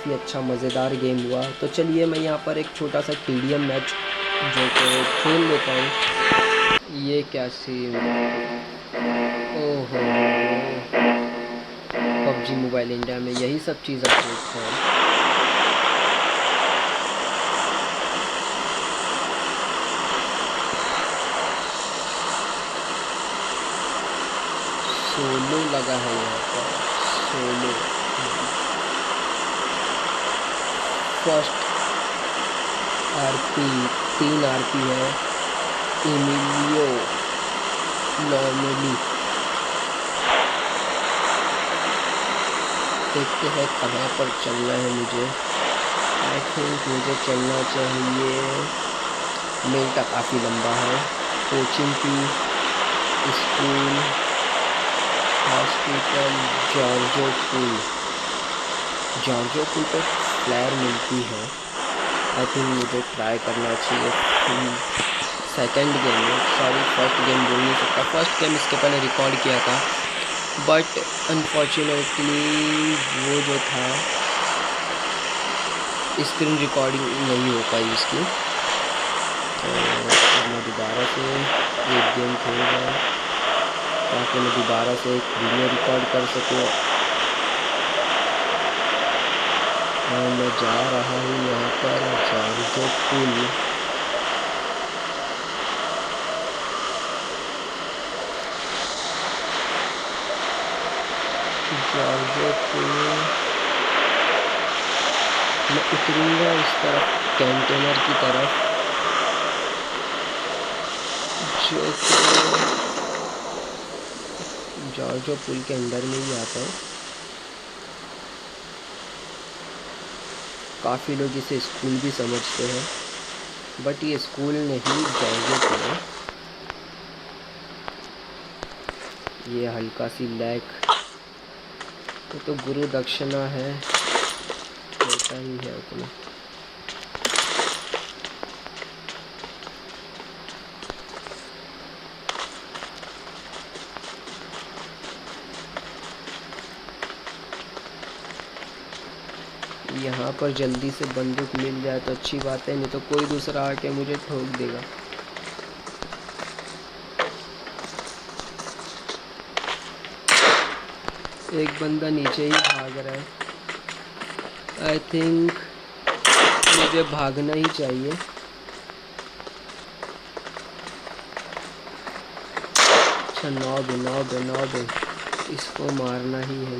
काफ़ी अच्छा मज़ेदार गेम हुआ। तो चलिए मैं यहाँ पर एक छोटा सा TDM मैच जो कि खेल लेता हूँ। ये क्या सीन, ओहो, PUBG मोबाइल इंडिया में यही सब चीज़ अपडेट है। सोलो लगा है यहाँ पर, सोलो फर्स्ट RP 3 RP है, एमिलियो नॉर्मली। देखते हैं कहाँ पर चलना है मुझे। आई थिंक मुझे चलना चाहिए, मेल का काफ़ी लंबा है, कोचिंग की, स्कूल, हॉस्पिटल, जॉर्जो पुल। जॉर्जो पुल पे फ्लैर मिलती है, आई थिंक मुझे ट्राई करना चाहिए। सेकंड गेम में, सॉरी फर्स्ट गेम बोल नहीं सकता, फर्स्ट गेम इसके पहले रिकॉर्ड किया था बट अनफॉर्चुनेटली वो जो था स्क्रीन रिकॉर्डिंग नहीं हो पाई उसकी। तो मैं दोबारा से एक गेम खेल रहा हूँ ताकि मैं दोबारा से एक वीडियो रिकॉर्ड कर सकूँ। और मैं जा रहा हूँ यहाँ पर जॉर्जो पुल। जॉर्जो पुल मैं उतरूँगा उस तरफ, कंटेनर की तरफ, जो जॉर्जो पुल के अंदर में ही आता है। काफ़ी लोग इसे स्कूल भी समझते हैं बट ये स्कूल नहीं, जॉर्जो पुल है। ये हल्का सी लैग, तो गुरु दक्षिणा है, होता ही है उतना। यहाँ पर जल्दी से बंदूक मिल जाए तो अच्छी बात है, नहीं तो कोई दूसरा आके मुझे ठोक देगा। एक बंदा नीचे ही भाग रहा है, आई थिंक मुझे भागना ही चाहिए। अच्छा नॉब नॉब नॉब, इसको मारना ही है।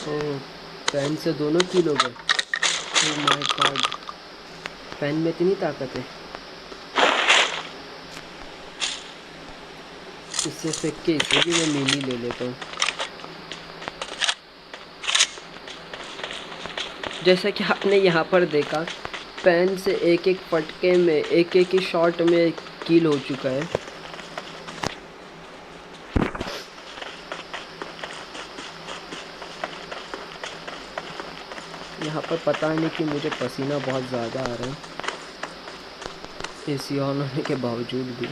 ओह, पेन से दोनों किल हो गए। ओह माय गॉड, पेन में इतनी ताकत है। इससे फेंक के इसे भी मैं मिनी ले लेता हूँ। जैसा कि आपने यहाँ पर देखा, पेन से एक एक फटके में, एक एक ही शॉट में किल हो चुका है। यहाँ पर पता नहीं कि मुझे पसीना बहुत ज़्यादा आ रहा है एसी ऑन होने के बावजूद भी।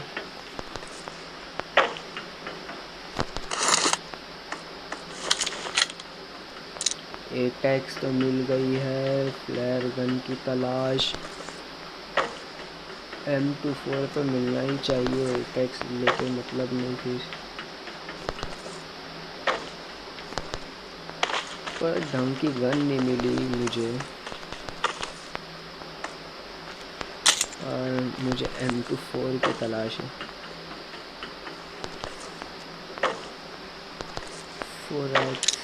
एटैक्स तो मिल गई है, फ्लेयर गन की तलाश, M24 तो मिलना ही चाहिए, एटैक्स लेके मतलब नहीं फिर। पर ढंग की गन नहीं मिली मुझे, और मुझे M24 की तलाश है। 4x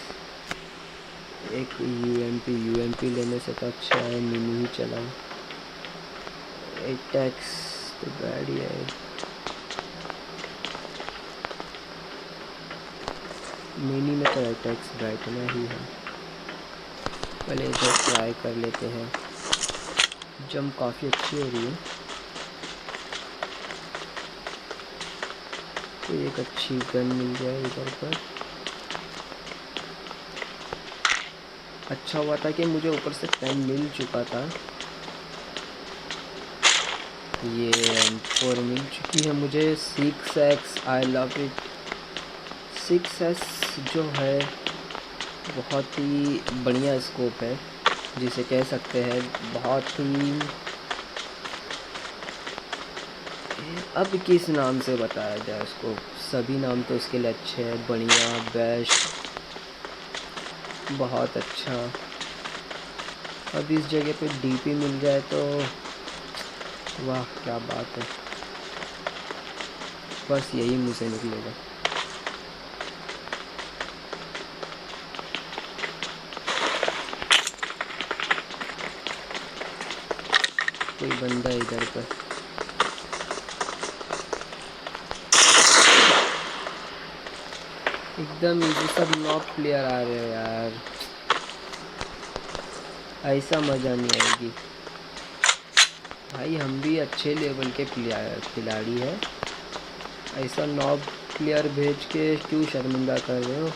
एक UMP लेने से तो अच्छा है मिनी ही चलाऊं। एटैक्स तो गाड़ी है, मिनी में तो एटैक्स बैठना ही है। पहले इधर ट्राई कर लेते हैं, जंप काफ़ी अच्छी हो रही है। तो एक अच्छी गन मिल जाए इधर पर, अच्छा हुआ था कि मुझे ऊपर से पेन मिल चुका था। ये M4 मिल चुकी है मुझे। 6x, I love it. 6S जो है बहुत ही बढ़िया स्कोप है, जिसे कह सकते हैं बहुत ही, अब किस नाम से बताया जाए उसको, सभी नाम तो उसके लिए अच्छे हैं, बढ़िया, बेस्ट, बहुत अच्छा। अब इस जगह पे डीपी मिल जाए तो वाह क्या बात है, बस यही मुँह से निकलेगा। कोई बंदा इधर पर, एकदम इजी, सब नॉक प्लेयर आ रहे हैं यार, ऐसा मज़ा नहीं आएगी भाई। हम भी अच्छे लेवल के खिलाड़ी हैं, ऐसा नॉब प्लेयर भेज के क्यों शर्मिंदा कर रहे हो।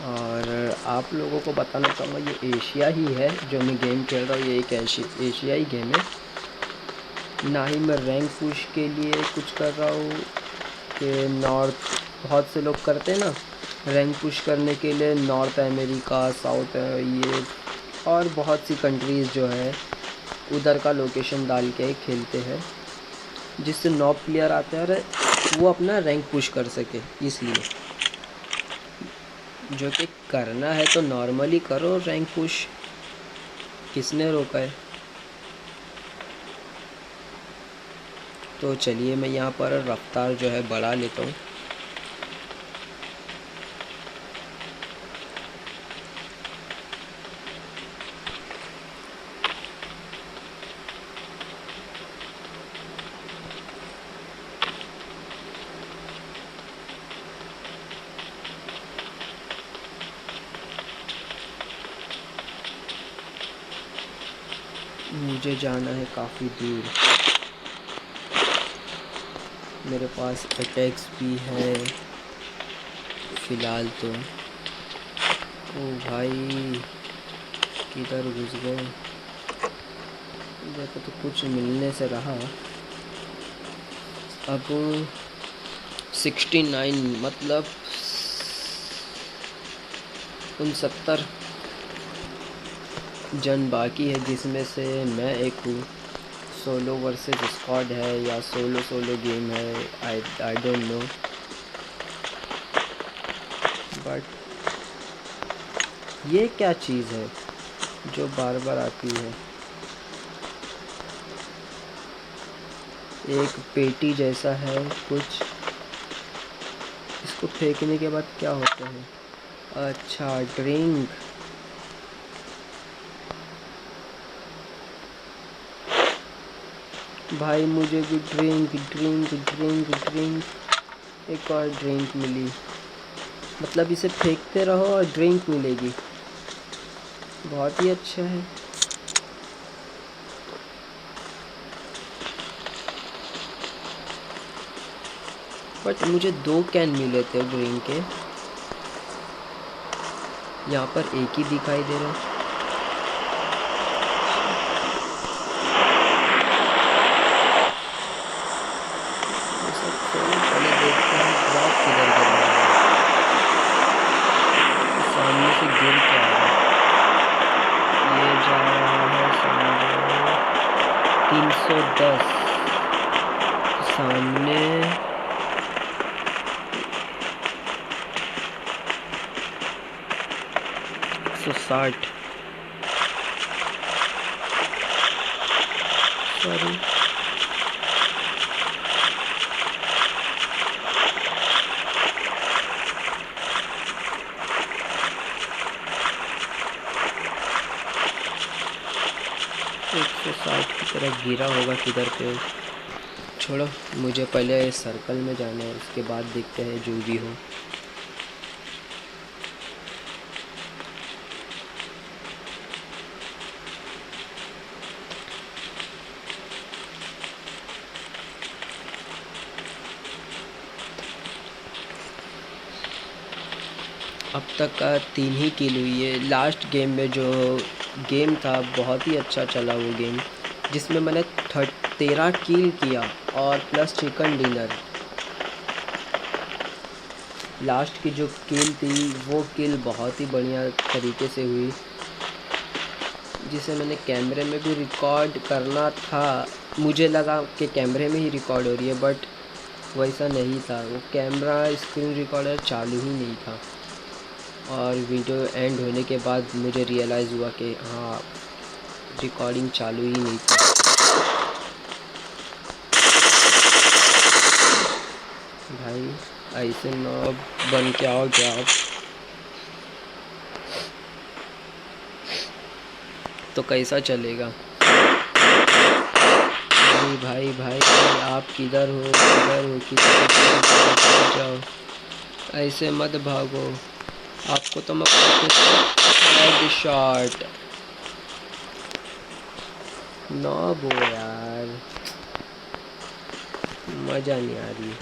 और आप लोगों को बताना चाहूँगा, ये एशिया ही है जो मैं गेम खेल रहा हूँ, ये एक एशियाई गेम है, ना ही मैं रैंक पुश के लिए कुछ कर रहा हूँ कि नॉर्थ, बहुत से लोग करते हैं ना रैंक पुश करने के लिए, नॉर्थ अमेरिका, साउथ ये और बहुत सी कंट्रीज़ जो है उधर का लोकेशन डाल के खेलते हैं, जिससे नॉब प्लेयर आते हैं और वो अपना रैंक पुश कर सके। इसलिए जो कि करना है तो नॉर्मली करो रैंक पुश, किसने रोका है। तो चलिए मैं यहाँ पर रफ्तार जो है बढ़ा लेता हूँ। मुझे जाना है काफ़ी दूर, मेरे पास अटैक्स भी है फ़िलहाल तो। ओ भाई किधर घुस गए, इधर तो कुछ मिलने से रहा। अब 69 मतलब 69 जन बाकी है, जिसमें से मैं एक हूँ। सोलो वर्सेस स्क्वाड है या सोलो गेम है, आई डोंट नो, बट ये क्या चीज़ है जो बार बार आती है, एक पेटी जैसा है कुछ, इसको फेंकने के बाद क्या होता है, अच्छा ड्रिंक। भाई मुझे भी ड्रिंक ड्रिंक ड्रिंक ड्रिंक, एक और ड्रिंक मिली, मतलब इसे फेंकते रहो और ड्रिंक मिलेगी, बहुत ही अच्छा है। बट मुझे 2 कैन मिले थे ड्रिंक के, यहाँ पर एक ही दिखाई दे रहा है। पहले देखते हैं ड्रॉप किधर गिर रहा है, सामने से गिर क्या रहा है, ये जा रहा है समझो 310, सामने 160, सॉरी की तरफ गिरा होगा किधर पे। छोड़ो, मुझे पहले सर्कल में जाना है, उसके बाद देखते हैं जो भी हो। अब तक का 3 ही किल हुई है। लास्ट गेम में जो गेम था बहुत ही अच्छा चला वो गेम, जिसमें मैंने 13 किल किया और प्लस चिकन डिनर। लास्ट की जो किल थी वो किल बहुत ही बढ़िया तरीके से हुई, जिसे मैंने कैमरे में भी रिकॉर्ड करना था। मुझे लगा कि कैमरे में ही रिकॉर्ड हो रही है, बट वैसा नहीं था। वो कैमरा स्क्रीन रिकॉर्डर चालू ही नहीं था, और वीडियो एंड होने के बाद मुझे रियलाइज़ हुआ कि हाँ, रिकॉर्डिंग चालू ही नहीं थी। भाई ऐसे नॉब बन के आओगे आप तो कैसा चलेगा? भाई भाई भाई, आप किधर हो किधर जाओ, ऐसे मत भागो। आपको तो मैं हेडशॉट नॉब हो यार, मज़ा नहीं आ रही,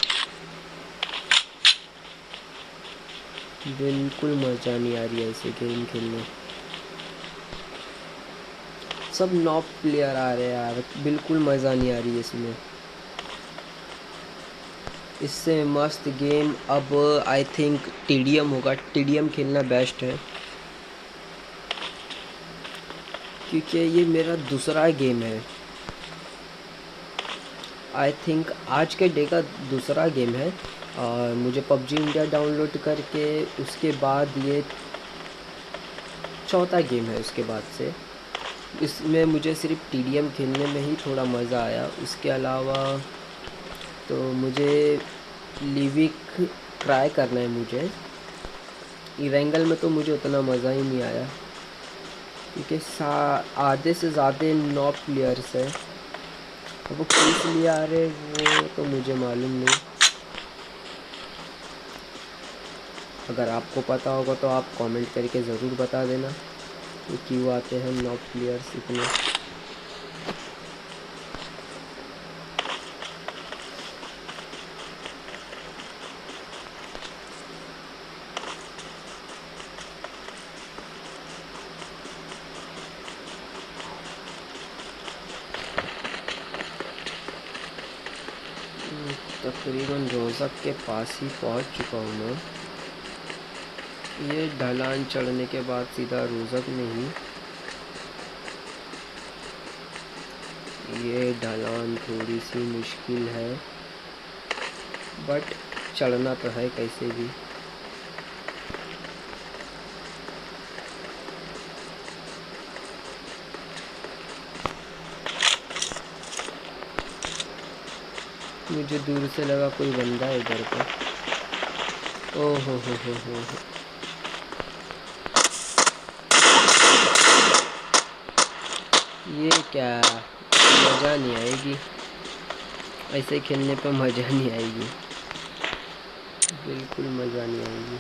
बिल्कुल मज़ा नहीं आ रही ऐसे गेम खेलने। सब नॉब प्लेयर आ रहे हैं यार, बिल्कुल मज़ा नहीं आ रही है इसमें। इससे मस्त गेम अब आई थिंक टीडीएम होगा। टीडीएम खेलना बेस्ट है, क्योंकि ये मेरा दूसरा गेम है। आई थिंक आज के डे का दूसरा गेम है, और मुझे पबजी इंडिया डाउनलोड करके उसके बाद ये चौथा गेम है। उसके बाद से इसमें मुझे सिर्फ टीडीएम खेलने में ही थोड़ा मज़ा आया, उसके अलावा तो मुझे लिविक ट्राई करना है। मुझे इवेंगल में तो मुझे उतना मज़ा ही नहीं आया, क्योंकि आधे से ज़्यादा नॉब प्लेयर्स है। वो किस लिए आ रहे वो तो मुझे मालूम नहीं। अगर आपको पता होगा तो आप कमेंट करके ज़रूर बता देना कि क्यों आते हैं नॉब प्लेयर्स इतने। तकरीबन रोज़क के पास ही पहुंच चुका हूँ मैं। ये ढलान चढ़ने के बाद सीधा रोज़क में ही, ये ढलान थोड़ी सी मुश्किल है, बट चढ़ना तो है कैसे भी। मुझे दूर से लगा कोई बंदा है इधर पर। ओह हो। ये क्या, मज़ा नहीं आएगी ऐसे खेलने पे, मज़ा नहीं आएगी, बिल्कुल मज़ा नहीं आएगी।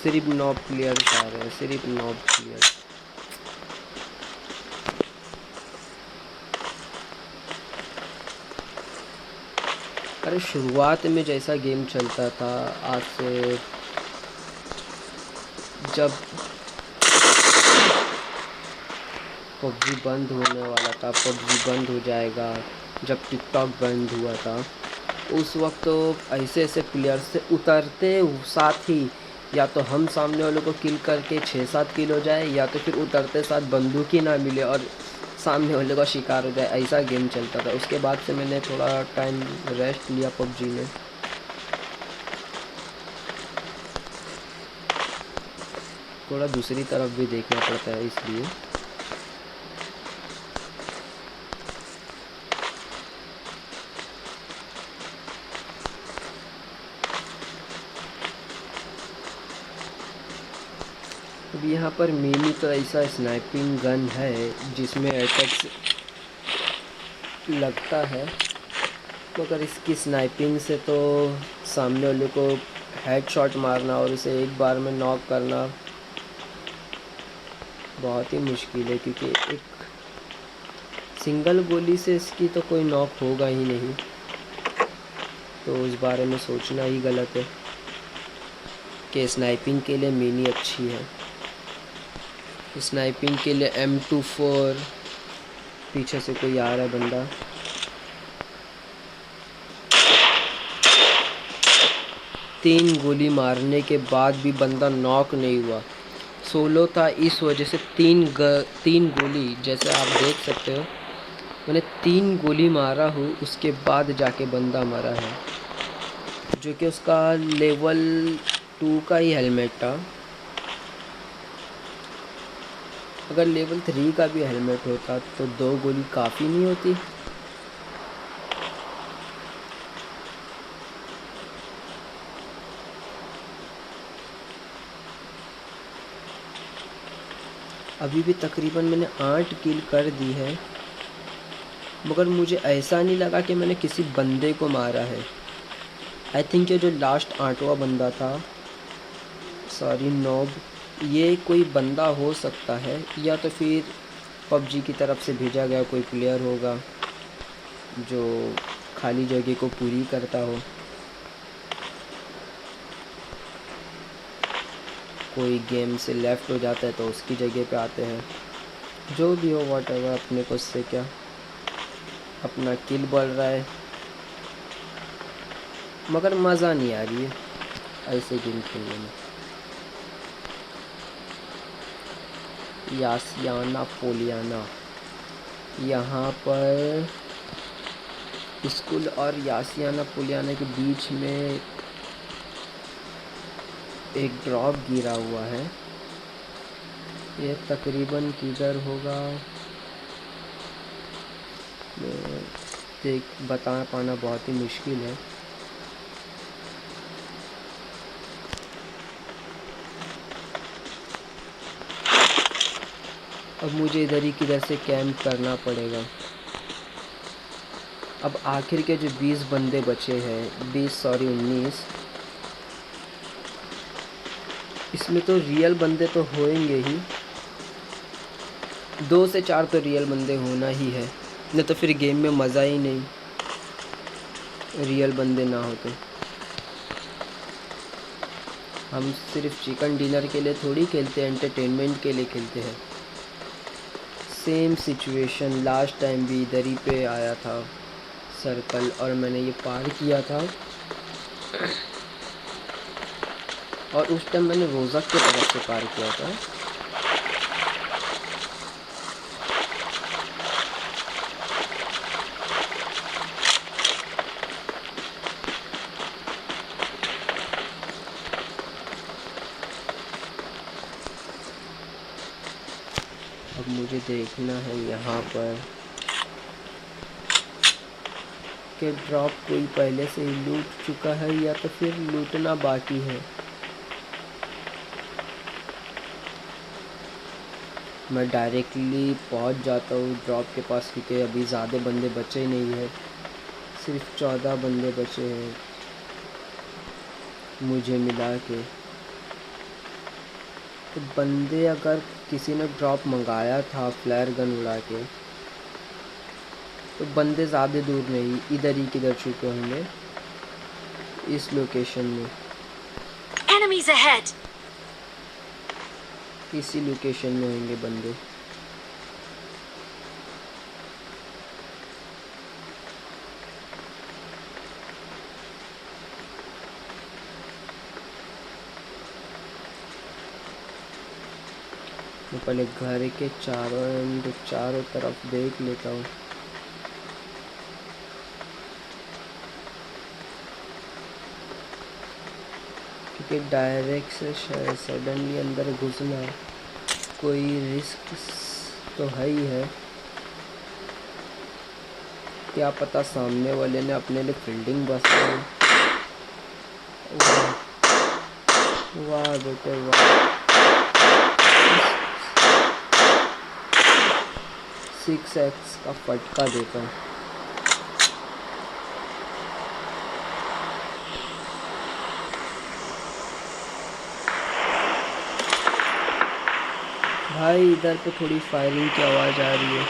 सिर्फ नॉब प्लेयर्स आ रहे हैं, सिर्फ नॉब प्लेयर्स। अरे शुरुआत में जैसा गेम चलता था, आज से जब पबजी बंद होने वाला था, पबजी बंद हो जाएगा, जब टिकटॉक बंद हुआ था, उस वक्त तो ऐसे ऐसे प्लेयर्स से उतरते साथ ही या तो हम सामने वालों को किल करके 6-7 किल हो जाए, या तो फिर उतरते साथ बंदूक ही ना मिले और सामने वाले का शिकार हो जाए। ऐसा गेम चलता था। उसके बाद से मैंने थोड़ा टाइम रेस्ट लिया पबजी में। थोड़ा दूसरी तरफ भी देखना पड़ता है इसलिए। अब यहाँ पर मिनी तो ऐसा स्नाइपिंग गन है जिसमें अटैक्स लगता है, तो अगर इसकी स्नाइपिंग से तो सामने वाले को हेडशॉट मारना और उसे एक बार में नॉक करना बहुत ही मुश्किल है, क्योंकि एक सिंगल गोली से इसकी तो कोई नॉक होगा ही नहीं, तो उस बारे में सोचना ही गलत है। कि स्नाइपिंग के लिए मिनी अच्छी है, स्नाइपिंग के लिए M24। पीछे से कोई आ रहा है बंदा, तीन गोली मारने के बाद भी बंदा नॉक नहीं हुआ। सोलो था, इस वजह से तीन गोली, जैसे आप देख सकते हो मैंने 3 गोली मारा हूँ, उसके बाद जाके बंदा मरा है, जो कि उसका लेवल 2 का ही हेलमेट था। अगर लेवल 3 का भी हेलमेट होता तो 2 गोली काफ़ी नहीं होती। अभी भी तकरीबन मैंने 8 किल कर दी है, मगर मुझे ऐसा नहीं लगा कि मैंने किसी बंदे को मारा है। आई थिंक ये जो लास्ट 8वां बंदा था, सॉरी नॉब, ये कोई बंदा हो सकता है, या तो फिर पबजी की तरफ से भेजा गया कोई प्लेयर होगा जो खाली जगह को पूरी करता हो। कोई गेम से लेफ़्ट हो जाता है तो उसकी जगह पे आते हैं। जो भी हो, वॉट एवर, अपने को उससे क्या, अपना किल बढ़ रहा है, मगर मज़ा नहीं आ रही है ऐसे गेम खेलने में। यासियाना पोलियाना, यहाँ पर स्कूल और यासियाना पोलियाना के बीच में एक ड्रॉप गिरा हुआ है। ये तकरीबन किधर होगा देख बता पाना बहुत ही मुश्किल है। अब मुझे इधर ही किधर से कैंप करना पड़ेगा। अब आखिर के जो 20 बंदे बचे हैं, 19, इसमें तो रियल बंदे तो होंगे ही, 2 से 4 तो रियल बंदे होना ही है, नहीं तो फिर गेम में मज़ा ही नहीं, रियल बंदे ना हो तो। हम सिर्फ चिकन डिनर के लिए थोड़ी खेलते हैं, एंटरटेनमेंट के लिए खेलते हैं। सेम सिचुएशन लास्ट टाइम भी इधर ही पे आया था सर्कल, और मैंने ये पार किया था, और उस टाइम मैंने रोज़ा की तरफ से पार किया था। अब मुझे देखना है यहाँ पर कि ड्रॉप कोई पहले से ही लूट चुका है या तो फिर लूटना बाकी है। मैं डायरेक्टली पहुंच जाता हूँ ड्रॉप के पास, क्योंकि अभी ज़्यादा बंदे बचे नहीं हैं, सिर्फ 14 बंदे बचे हैं मुझे मिला के। तो बंदे, अगर किसी ने ड्रॉप मंगाया था फ्लेयर गन उड़ा के, तो बंदे ज़्यादा दूर नहीं, इधर ही किधर छुपे होंगे इस लोकेशन में, Enemies ahead! इसी लोकेशन में होंगे बंदे। मैं पहले घर के चारों तरफ देख लेता हूँ। क्योंकि डायरेक्ट से सडनली अंदर घुसना कोई रिस्क तो है ही है, क्या पता सामने वाले ने अपने लिए फील्डिंग बस ली। वाह बेटे वाह, 6x का फटका देता हूँ। भाई इधर पे थोड़ी फायरिंग की आवाज़ आ रही है।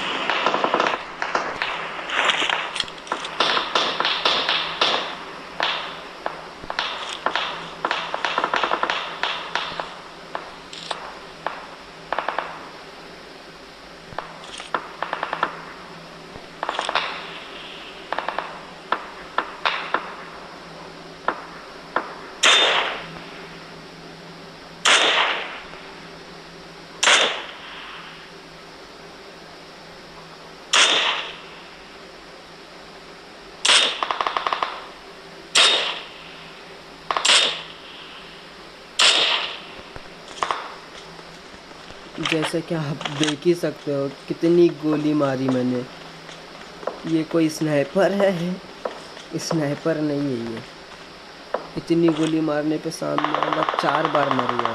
जैसे कि आप देख ही सकते हो कितनी गोली मारी मैंने। ये कोई स्नाइपर है? स्नाइपर नहीं है ये। इतनी गोली मारने पे सामने वाला 4 बार मर गया।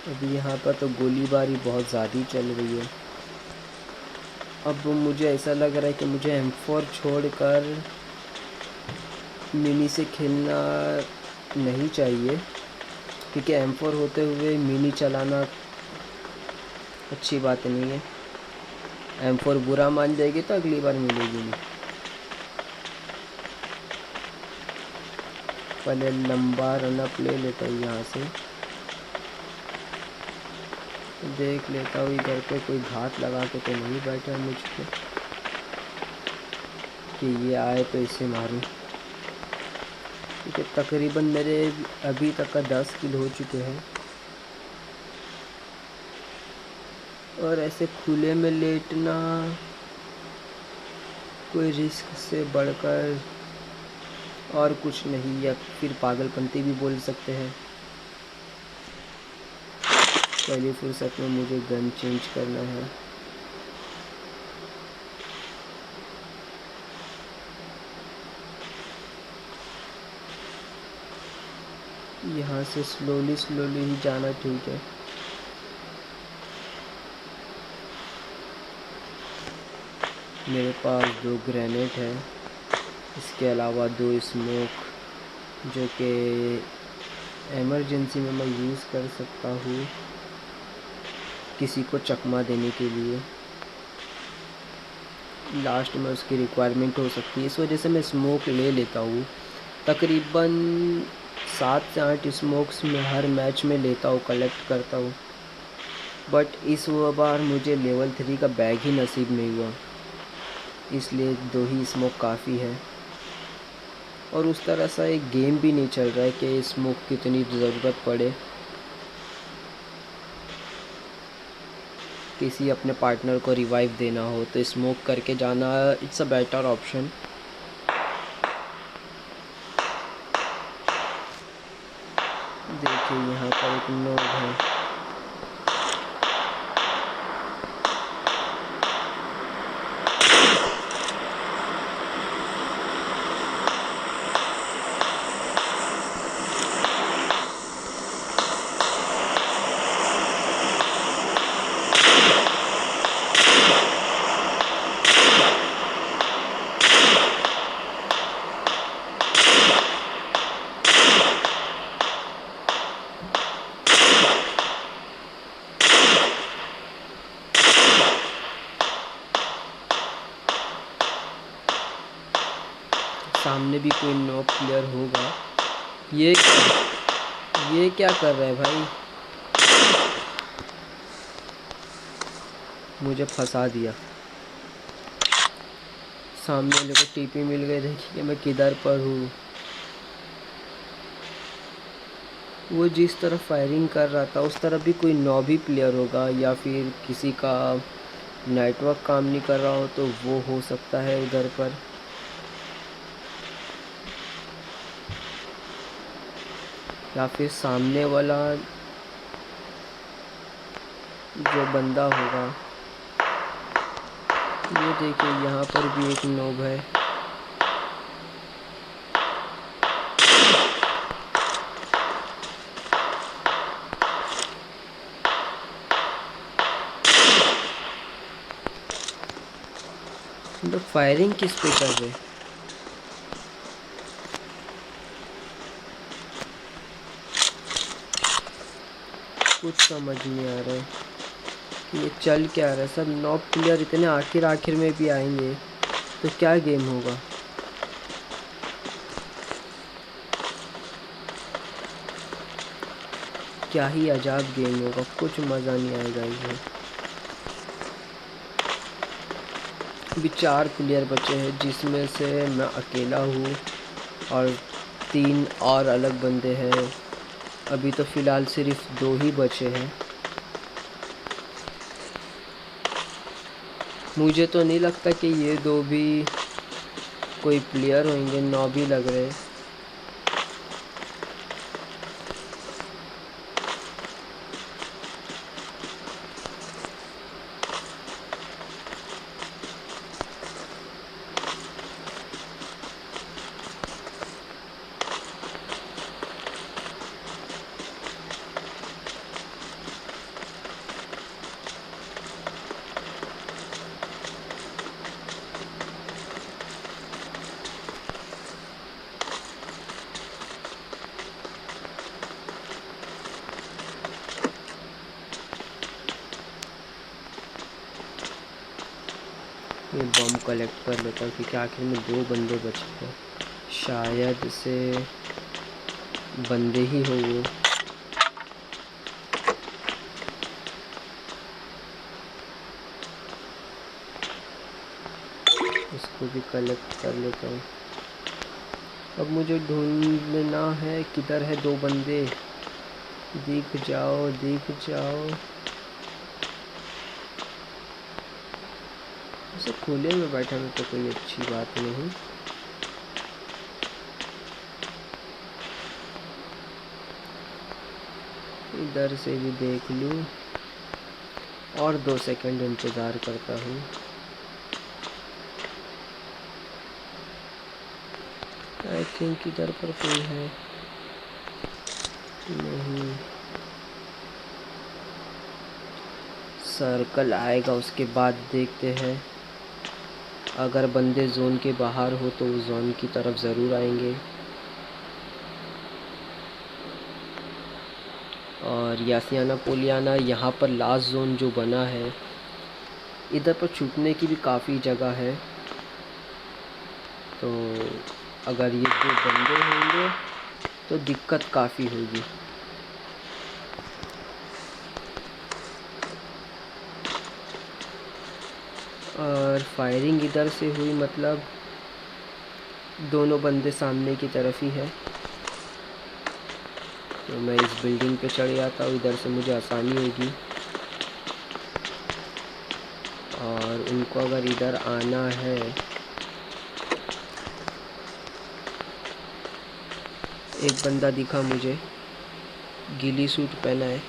अभी यहाँ पर तो गोलीबारी बहुत ज़्यादा चल रही है। अब मुझे ऐसा लग रहा है कि मुझे M4 छोड़कर मिनी से खेलना नहीं चाहिए, क्योंकि M4 होते हुए मिनी चलाना अच्छी बात नहीं है। M4 बुरा मान जाएगी तो अगली बार मिलेगी नहीं। पहले लंबा रनअप ले लेता हूँ यहाँ से, देख लेता हूँ इधर पे कोई घात लगा के तो नहीं बैठा मुझ पे कि ये आए तो इसे मारूं। क्योंकि तकरीबन मेरे अभी तक का 10 किल हो चुके हैं, और ऐसे खुले में लेटना कोई रिस्क से बढ़कर और कुछ नहीं, या फिर पागलपंती भी बोल सकते हैं। पहली फुर्सत में मुझे गन चेंज करना है। यहाँ से स्लोली ही जाना ठीक है। मेरे पास 2 ग्रेनेड है, इसके अलावा 2 स्मोक जो कि इमरजेंसी में मैं यूज़ कर सकता हूँ किसी को चकमा देने के लिए। लास्ट में उसकी रिक्वायरमेंट हो सकती है, इस वजह से मैं स्मोक ले लेता हूँ। तकरीबन 7 से 8 स्मोक्स में हर मैच में लेता हूँ, कलेक्ट करता हूँ। बट इस बार मुझे लेवल 3 का बैग ही नसीब नहीं हुआ, इसलिए 2 ही स्मोक काफ़ी है। और उस तरह सा एक गेम भी नहीं चल रहा है कि स्मोक की इतनी ज़रूरत पड़े। किसी अपने पार्टनर को रिवाइव देना हो तो स्मोक करके जाना इट्स अ बेटर ऑप्शन। देखिए यहाँ पर एक नोड है, सामने भी कोई नॉक प्लेयर होगा। ये क्या कर रहा है भाई? मुझे फंसा दिया। सामने वाले को टीपी मिल गई। देखिए मैं किधर पर हूँ। वो जिस तरफ फायरिंग कर रहा था उस तरफ भी कोई नॉबी प्लेयर होगा, या फिर किसी का नेटवर्क काम नहीं कर रहा हो तो वो हो सकता है उधर पर। या फिर सामने वाला जो बंदा होगा। ये देखिए यहाँ पर भी एक नोब है। लोग फायरिंग किस पे कर रहे? कुछ समझ नहीं आ रहा है कि ये चल क्या रहा है। सब नॉब प्लेयर इतने आखिर में भी आएंगे तो क्या गेम होगा। क्या ही अजाब गेम होगा, कुछ मज़ा नहीं आएगा इसमें। अभी 4 प्लेयर बचे हैं, जिसमें से मैं अकेला हूँ और 3 और अलग बंदे हैं। अभी तो फ़िलहाल सिर्फ 2 ही बचे हैं। मुझे तो नहीं लगता कि ये 2 भी कोई प्लेयर होंगे, नॉबी लग रहे। ये बम कलेक्ट कर लेता हूँ क्योंकि आखिर में 2 बंदे बचे हैं, शायद से बंदे ही हो वो। इसको भी कलेक्ट कर लेता हूँ। अब मुझे ढूंढना है किधर है 2 बंदे, दिख जाओ दिख जाओ। ऐसे खुले में बैठा में तो कोई अच्छी बात नहीं। इधर से भी देख लूँ और 2 सेकंड इंतज़ार करता हूँ। आई थिंक इधर पर कोई है नहीं। सर्कल आएगा उसके बाद देखते हैं, अगर बंदे जोन के बाहर हो तो जोन की तरफ ज़रूर आएंगे। और यासियाना पोलियाना यहाँ पर लास्ट जोन जो बना है, इधर पर छुपने की भी काफ़ी जगह है। तो अगर ये 2 बंदे होंगे तो दिक्कत काफ़ी होगी। और फायरिंग इधर से हुई, मतलब दोनों बंदे सामने की तरफ ही है। तो मैं इस बिल्डिंग पे चढ़ जाता हूँ, इधर से मुझे आसानी होगी। और उनको अगर इधर आना है, एक बंदा दिखा मुझे, गिली सूट पहना है।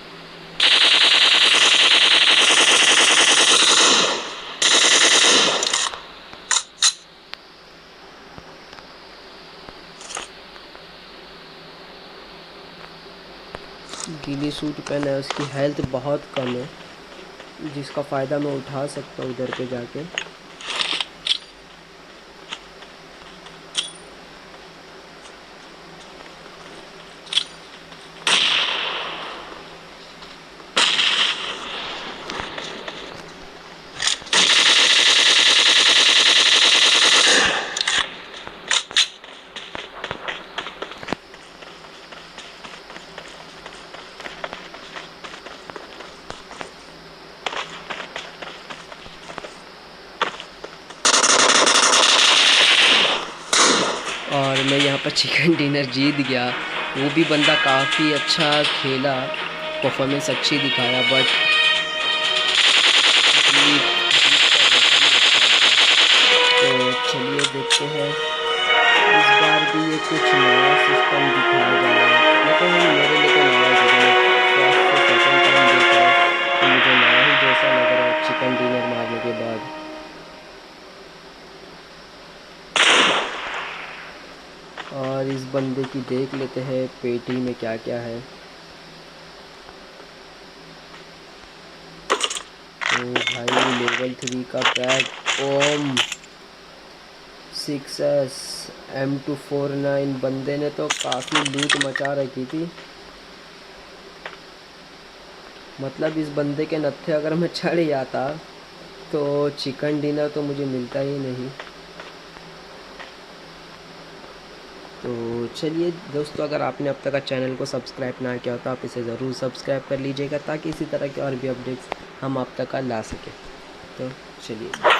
गिली सूट पहना है, उसकी हेल्थ बहुत कम है, जिसका फ़ायदा मैं उठा सकता हूँ उधर पे जाके। और मैं यहाँ पर चिकन डिनर जीत गया। वो भी बंदा काफ़ी अच्छा खेला, परफॉर्मेंस अच्छी दिखाया, बट तो चलिए देखते हैं इस बार भी ये कुछ नया सिस्टम दिखाया जा रहा है। लेकिन मेरे लिए तो नया है, फर्स्ट से सेकंड टाइम देख रहा हूँ तो मुझे नया ही जैसा लग रहा है चिकन डिनर मारने के बाद। और इस बंदे की देख लेते हैं पेटी में क्या क्या है। तो भाई लेवल 3 का बैग, ओम 6S M249। बंदे ने तो काफ़ी लूट मचा रखी थी, मतलब इस बंदे के नत्थे अगर मैं चढ़ जाता तो चिकन डिनर तो मुझे मिलता ही नहीं। तो चलिए दोस्तों, अगर आपने अब तक चैनल को सब्सक्राइब ना किया हो तो आप इसे ज़रूर सब्सक्राइब कर लीजिएगा, ताकि इसी तरह के और भी अपडेट्स हम आप तक ला सकें। तो चलिए।